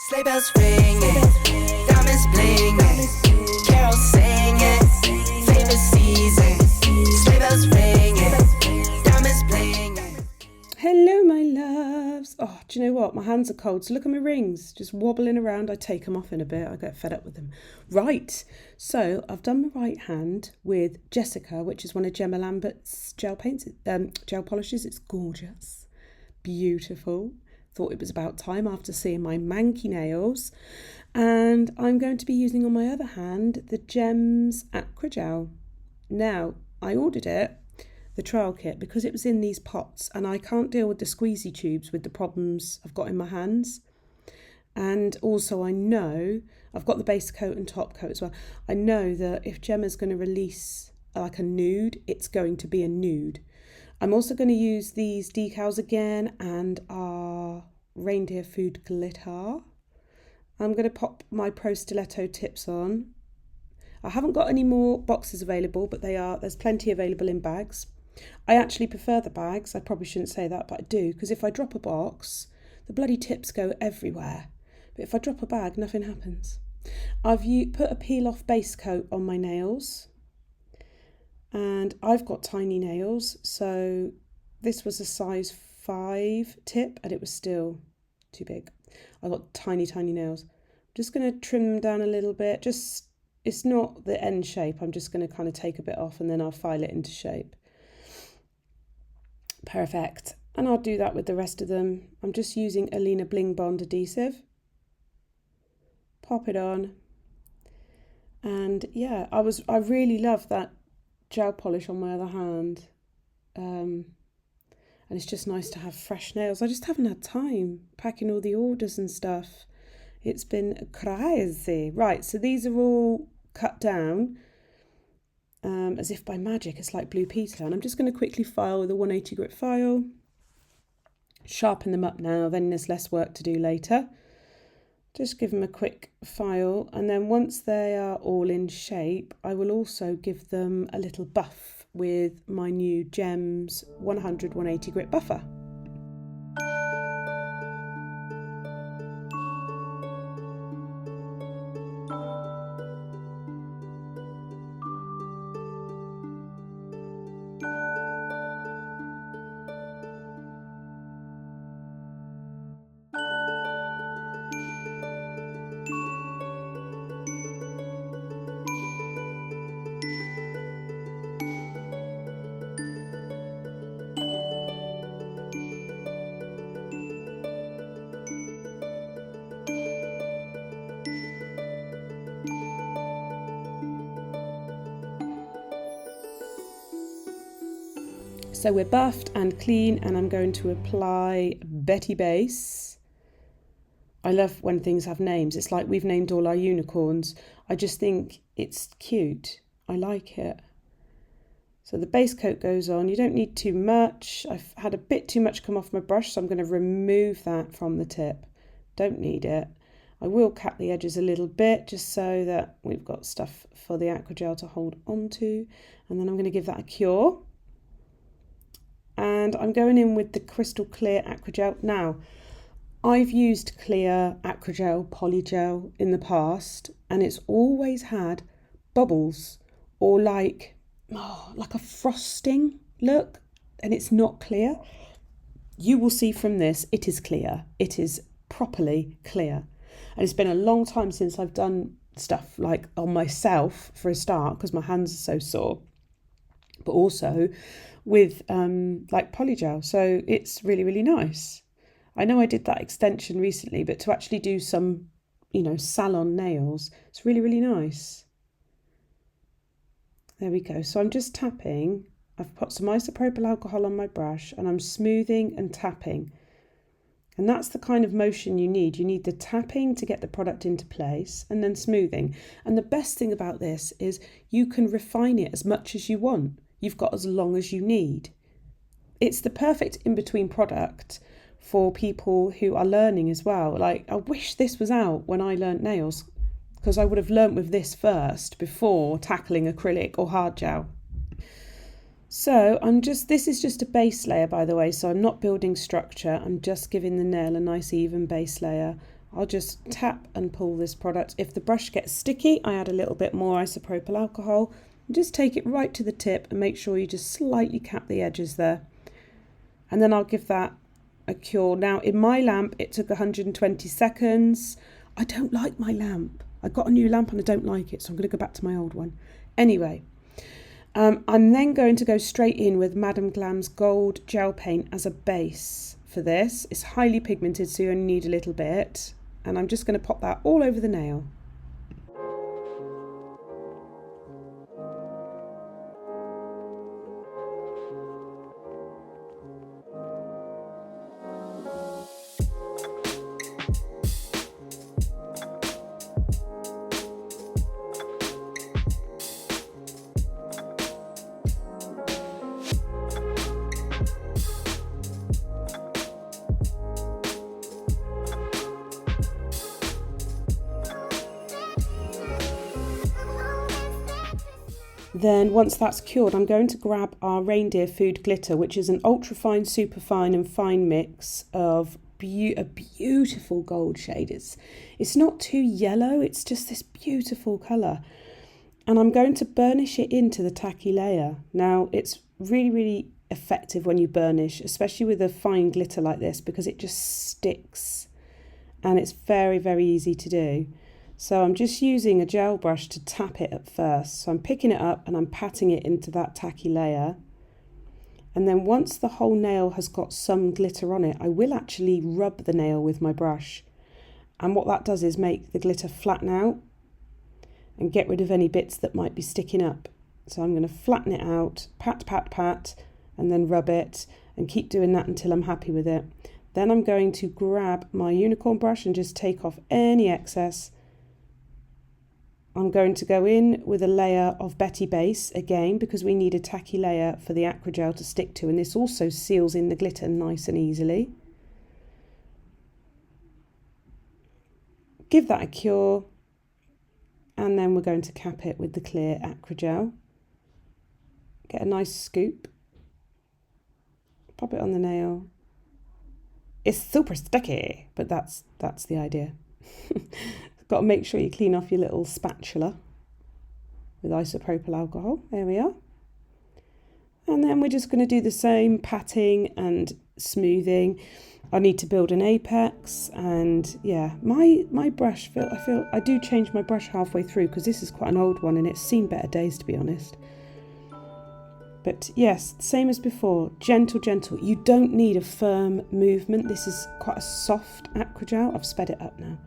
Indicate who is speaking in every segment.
Speaker 1: Sleigh bells ringing, diamonds blinging, carols singing, favorite season. Sleigh bells ringing, diamonds blinging.
Speaker 2: Hello, my loves. Oh, do you know what? My hands are cold, so look at my rings. Just wobbling around. I take them off in a bit. I get fed up with them. Right. So I've done my right hand with Jessica, which is one of Gemma Lambert's gel polishes. It's gorgeous. Beautiful. Thought it was about time after seeing my manky nails. And I'm going to be using on my other hand the Gems Acrygel. Now, I ordered it, the trial kit, because it was in these pots and I can't deal with the squeezy tubes with the problems I've got in my hands. And also I know, I've got the base coat and top coat as well. I know that if Gemma's going to release like a nude, it's going to be a nude. I'm also going to use these decals again and our reindeer food glitter. I'm going to pop my Pro Stiletto tips on. I haven't got any more boxes available, but there's plenty available in bags. I actually prefer the bags. I probably shouldn't say that, but I do, because if I drop a box, the bloody tips go everywhere. But if I drop a bag, nothing happens. I've put a peel-off base coat on my nails. And I've got tiny nails, so this was a size 5 tip and it was still too big. I've got tiny nails. I'm just going to trim them down a little bit. It's not the end shape. I'm just going to kind of take a bit off and then I'll file it into shape. Perfect. And I'll do that with the rest of them. I'm just using Alina Bling Bond adhesive. Pop it on. And yeah, I really love that gel polish on my other hand, and it's just nice to have fresh nails. I just haven't had time packing all the orders and stuff. It's been crazy. Right, so these are all cut down as if by magic. It's like Blue Peter, and I'm just going to quickly file with a 180 grit file, sharpen them up now, then there's less work to do later. Just give them a quick file, and then once they are all in shape, I will also give them a little buff with my new Gems 180 grit buffer. So we're buffed and clean, and I'm going to apply bBetty base. I love when things have names. It's like we've named all our unicorns. I just think it's cute. I like it. So the base coat goes on. You don't need too much. I've had a bit too much come off my brush, so I'm going to remove that from the tip. Don't need it. I will cap the edges a little bit just so that we've got stuff for the Acrygel to hold onto. And then I'm going to give that a cure. And I'm going in with the crystal clear Acrygel. Now, I've used clear Acrygel, polygel in the past, and it's always had bubbles or like a frosting look, and it's not clear. You will see from this, it is clear. It is properly clear. And it's been a long time since I've done stuff like on myself for a start, because my hands are so sore, but also with like polygel. So it's really nice. I know I did that extension recently, but to actually do some, salon nails, it's really nice. There we go. So I'm just tapping. I've put some isopropyl alcohol on my brush and I'm smoothing and tapping. And that's the kind of motion you need. You need the tapping to get the product into place and then smoothing. And the best thing about this is you can refine it as much as you want. You've got as long as you need. It's the perfect in-between product for people who are learning as well. Like, I wish this was out when I learnt nails, because I would have learnt with this first before tackling acrylic or hard gel. So this is just a base layer, by the way, so I'm not building structure. I'm just giving the nail a nice even base layer. I'll just tap and pull this product. If the brush gets sticky, I add a little bit more isopropyl alcohol. And just take it right to the tip and make sure you just slightly cap the edges there. And then I'll give that a cure. Now in my lamp, it took 120 seconds. I don't like my lamp. I got a new lamp and I don't like it, so I'm going to go back to my old one. Anyway, I'm then going to go straight in with Madame Glam's Gold Gel Paint as a base for this. It's highly pigmented, so you only need a little bit. And I'm just going to pop that all over the nail. Then once that's cured, I'm going to grab our reindeer food glitter, which is an ultra-fine, superfine and fine mix of a beautiful gold shade. It's not too yellow, it's just this beautiful colour. And I'm going to burnish it into the tacky layer. Now, it's really, really effective when you burnish, especially with a fine glitter like this, because it just sticks. And it's very, very easy to do. So I'm just using a gel brush to tap it at first. So I'm picking it up and I'm patting it into that tacky layer. And then once the whole nail has got some glitter on it, I will actually rub the nail with my brush. And what that does is make the glitter flatten out and get rid of any bits that might be sticking up. So I'm going to flatten it out, pat, pat, pat, and then rub it and keep doing that until I'm happy with it. Then I'm going to grab my unicorn brush and just take off any excess. I'm going to go in with a layer of bBetty base again, because we need a tacky layer for the Acrygel to stick to, and this also seals in the glitter nice and easily. Give that a cure, and then we're going to cap it with the clear Acrygel. Get a nice scoop, pop it on the nail. It's super sticky, but that's the idea. Got to make sure you clean off your little spatula with isopropyl alcohol. There we are. And then we're just going to do the same patting and smoothing. I need to build an apex, and yeah, my brush, I do change my brush halfway through because this is quite an old one and it's seen better days, to be honest. But yes, same as before, gentle, gentle. You don't need a firm movement. This is quite a soft Acrygel. I've sped it up now.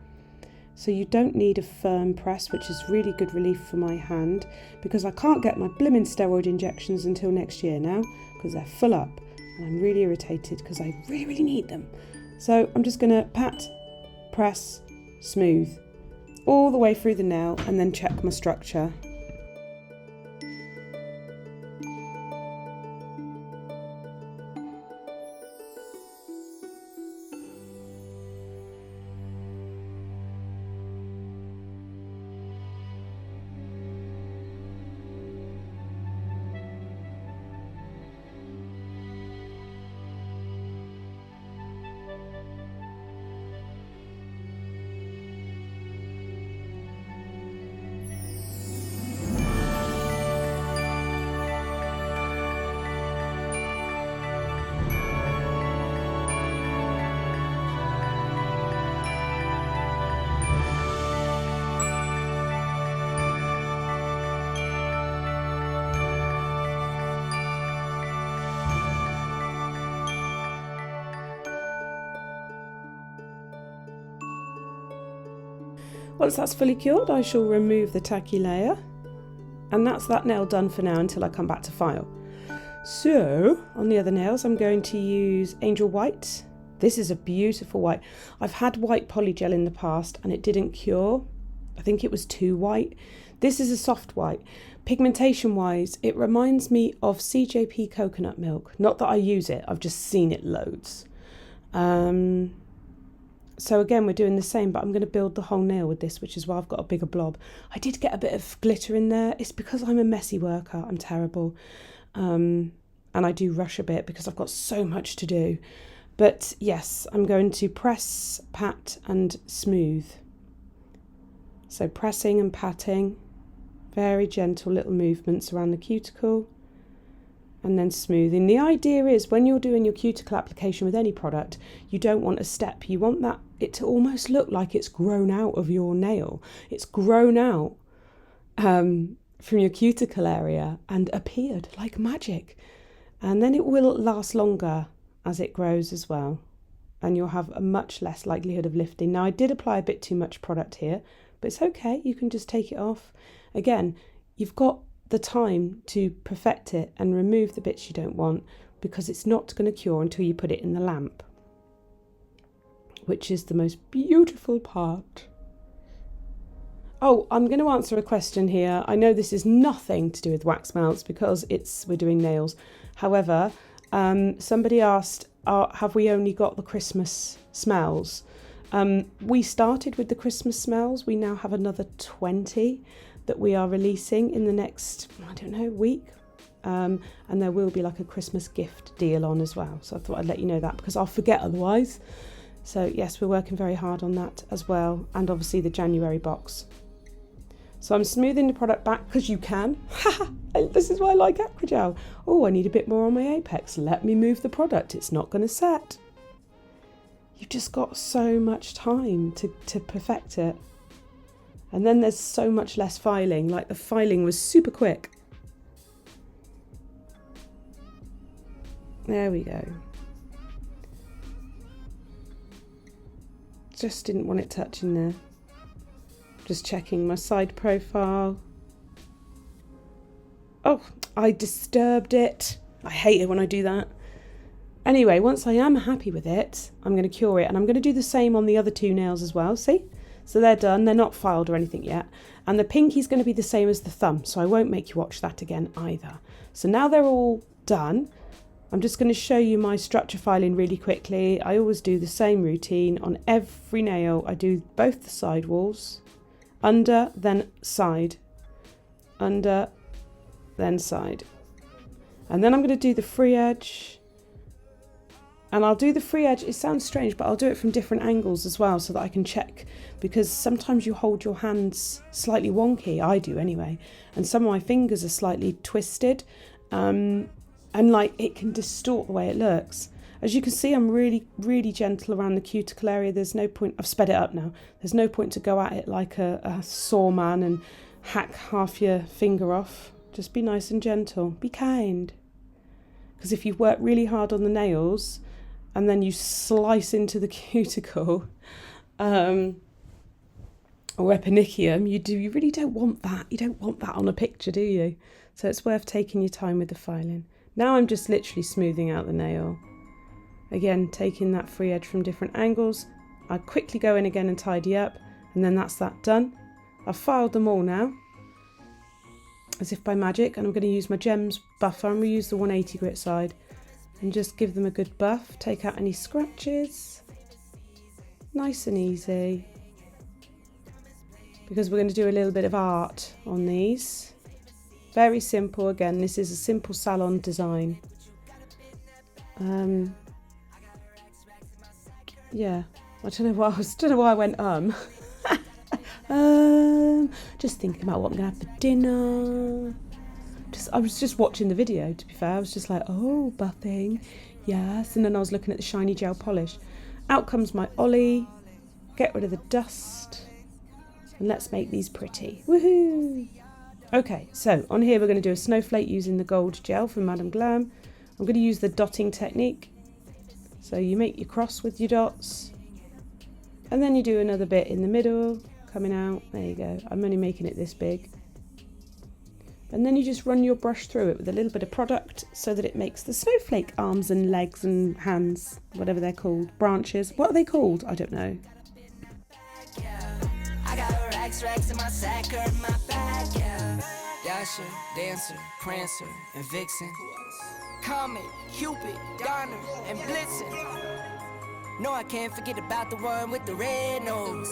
Speaker 2: So you don't need a firm press, which is really good relief for my hand, because I can't get my blimmin' steroid injections until next year now, because they're full up. And I'm really irritated because I really, really need them. So I'm just going to pat, press, smooth, all the way through the nail, and then check my structure. Once that's fully cured, I shall remove the tacky layer, and that's that nail done for now until I come back to file. So on the other nails, I'm going to use Angel White. This is a beautiful white. I've had white polygel in the past and it didn't cure. I think it was too white. This is a soft white. Pigmentation wise, it reminds me of CJP coconut milk. Not that I use it, I've just seen it loads. So again, we're doing the same, but I'm going to build the whole nail with this, which is why I've got a bigger blob. I did get a bit of glitter in there. It's because I'm a messy worker. I'm terrible. And I do rush a bit because I've got so much to do. But yes, I'm going to press, pat and smooth. So pressing and patting, very gentle little movements around the cuticle, and then smoothing. The idea is when you're doing your cuticle application with any product, you don't want a step. You want it to almost look like it's grown out of your nail. It's grown out from your cuticle area and appeared like magic. And then it will last longer as it grows as well. And you'll have a much less likelihood of lifting. Now, I did apply a bit too much product here, but it's okay. You can just take it off. Again, you've got the time to perfect it and remove the bits you don't want, because it's not going to cure until you put it in the lamp, which is the most beautiful part. Oh, I'm going to answer a question here. I know this is nothing to do with wax melts because we're doing nails. However, somebody asked, have we only got the Christmas smells? We started with the Christmas smells. We now have another 20 that we are releasing in the next, I don't know, week. And there will be like a Christmas gift deal on as well. So I thought I'd let you know that because I'll forget otherwise. So yes, we're working very hard on that as well. And obviously the January box. So I'm smoothing the product back because you can. This is why I like Acrygel. Oh, I need a bit more on my apex. Let me move the product. It's not going to set. You've just got so much time to perfect it. And then there's so much less filing. Like the filing was super quick. There we go. Just didn't want it touching there. Just checking my side profile. Oh, I disturbed it. I hate it when I do that. Anyway, once I am happy with it, I'm going to cure it. And I'm going to do the same on the other two nails as well. See? So they're done. They're not filed or anything yet. And the pinky's going to be the same as the thumb. So I won't make you watch that again either. So now they're all done. I'm just going to show you my structure filing really quickly. I always do the same routine on every nail. I do both the side walls. Under, then side. Under, then side. And then I'm going to do the free edge. And I'll do the free edge, it sounds strange, but I'll do it from different angles as well so that I can check, because sometimes you hold your hands slightly wonky, I do anyway, and some of my fingers are slightly twisted, and like it can distort the way it looks. As you can see, I'm really, really gentle around the cuticle area. There's no point, I've sped it up now, there's no point to go at it like a saw man and hack half your finger off. Just be nice and gentle, be kind. Because if you work really hard on the nails, and then you slice into the cuticle or eponychium, you really don't want that. You don't want that on a picture, do you? So it's worth taking your time with the filing. Now I'm just literally smoothing out the nail. Again, taking that free edge from different angles. I quickly go in again and tidy up, and then that's that done. I've filed them all now, as if by magic, and I'm going to use my Gems buffer. I'm going to use the 180 grit side. And just give them a good buff, take out any scratches, nice and easy, because we're going to do a little bit of art on these. Very simple, again, this is a simple salon design. Yeah, I don't know why I went just thinking about what I'm going to have for dinner. I was just watching the video, to be fair. I was just like, oh, buffing, yes. And then I was looking at the shiny gel polish. Out comes my Ollie. Get rid of the dust. And let's make these pretty. Woohoo! Okay, so on here we're going to do a snowflake using the gold gel from Madame Glam. I'm going to use the dotting technique. So you make your cross with your dots. And then you do another bit in the middle, coming out. There you go. I'm only making it this big. And then you just run your brush through it with a little bit of product so that it makes the snowflake arms and legs and hands, whatever they're called, branches. What are they called? I don't know.
Speaker 1: I got racks in my sack or in my bag, yeah. Dasher, Dancer, Prancer, and Vixen. Comet, Cupid, Donner, and Blitzen. No, I can't forget about the one with the red nose.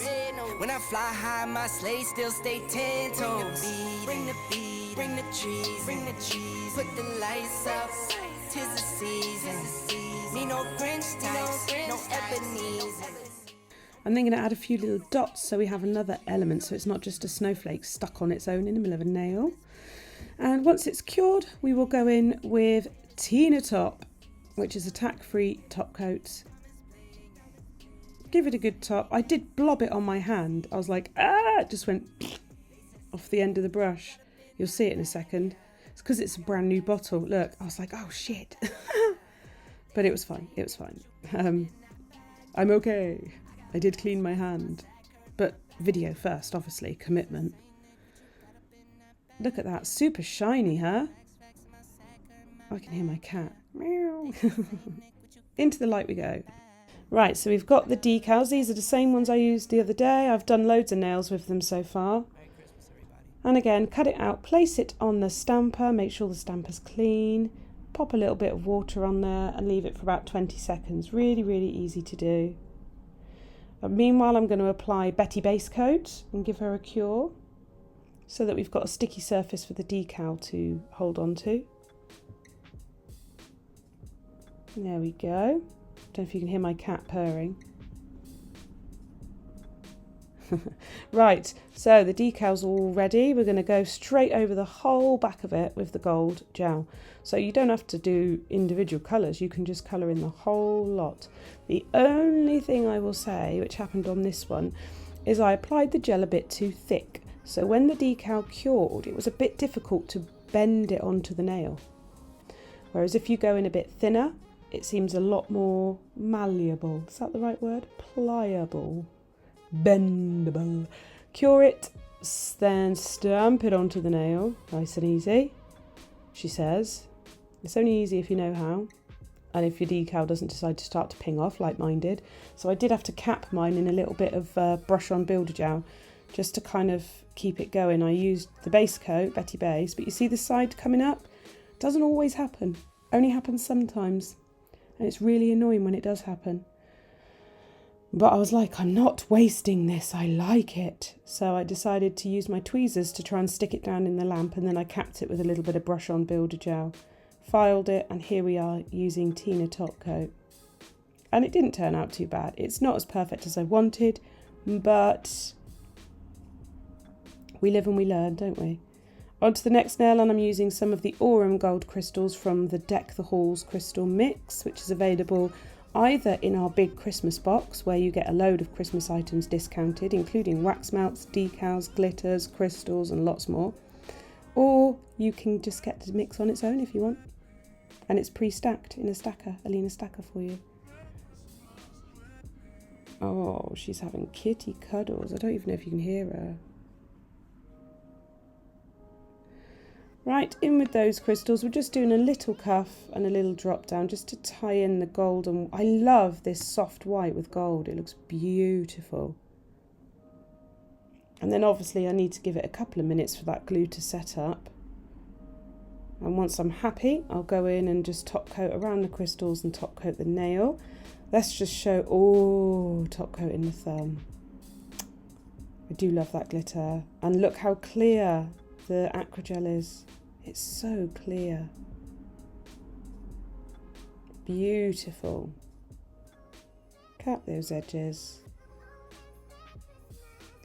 Speaker 1: When I fly high, my sleigh still stay 10 toes. Bring the beat, bring the trees, put the lights up. 'tis the season. Need no Grinch types, no Ebenezer.
Speaker 2: I'm then going to add a few little dots so we have another element, so it's not just a snowflake stuck on its own in the middle of a nail. And once it's cured, we will go in with Tina Top, which is a tack-free top coat. Give it a good top. I did blob it on my hand. I was like, ah, it just went off the end of the brush. You'll see it in a second. It's because it's a brand new bottle. Look, I was like, oh shit. But it was fine. It was fine. I'm okay. I did clean my hand. But video first, obviously. Commitment. Look at that. Super shiny, huh? I can hear my cat. Meow. Into the light we go. Right, so we've got the decals. These are the same ones I used the other day. I've done loads of nails with them so far. And again, cut it out, place it on the stamper, make sure the stamper's clean, pop a little bit of water on there and leave it for about 20 seconds. Really, really easy to do. Meanwhile, I'm going to apply bBetty base coat and give her a cure so that we've got a sticky surface for the decal to hold on to. There we go. Don't know if you can hear my cat purring. Right, so the decal's all ready. We're going to go straight over the whole back of it with the gold gel. So you don't have to do individual colours, you can just colour in the whole lot. The only thing I will say, which happened on this one, is I applied the gel a bit too thick. So when the decal cured, it was a bit difficult to bend it onto the nail. Whereas if you go in a bit thinner, it seems a lot more malleable. Is that the right word? Pliable. Bendable. Cure it, then stamp it onto the nail. Nice and easy, she says. It's only easy if you know how. And if your decal doesn't decide to start to ping off like mine did. So I did have to cap mine in a little bit of brush on builder gel just to kind of keep it going. I used the base coat, bBetty Base, but you see the side coming up? Doesn't always happen. Only happens sometimes. And it's really annoying when it does happen. But I was like, I'm not wasting this, I like it. So I decided to use my tweezers to try and stick it down in the lamp, and then I capped it with a little bit of brush on builder gel. Filed it, and here we are using Tina Top Coat. And it didn't turn out too bad. It's not as perfect as I wanted, but we live and we learn, don't we? On to the next nail, and I'm using some of the Aurum gold crystals from the Deck the Halls crystal mix, which is available either in our big Christmas box, where you get a load of Christmas items discounted, including wax melts, decals, glitters, crystals and lots more, or you can just get the mix on its own if you want, and it's pre-stacked in a stacker, a Lena stacker for you. Oh, she's having kitty cuddles. I don't even know if you can hear her. Right, in with those crystals. We're just doing a little cuff and a little drop down just to tie in the gold. And I love this soft white with gold. It looks beautiful. And then obviously I need to give it a couple of minutes for that glue to set up. And once I'm happy, I'll go in and just top coat around the crystals and top coat the nail. Let's just show, oh, top coat in the thumb. I do love that glitter. And look how clear the Acrygel is. It's so clear. Beautiful. Cap those edges.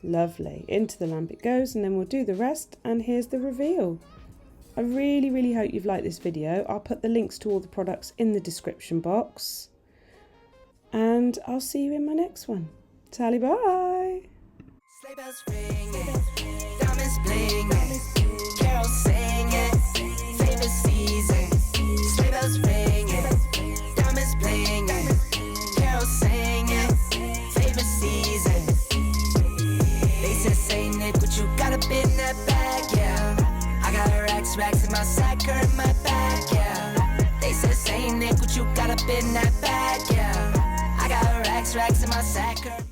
Speaker 2: Lovely. Into the lamp it goes, and then we'll do the rest, and here's the reveal. I really, really hope you've liked this video. I'll put the links to all the products in the description box. And I'll see you in my next one. Tally bye!
Speaker 1: Sleigh bells ringing, diamonds blinging, carols singing, favorite season. Sleigh bells ringing, diamonds blinging, carols singing, favorite season. They said, say Nick, what you got up in that bag, yeah. I got racks in my sack or in my bag, yeah. They said, say Nick, what you got up in that bag, yeah. I got racks in my sack or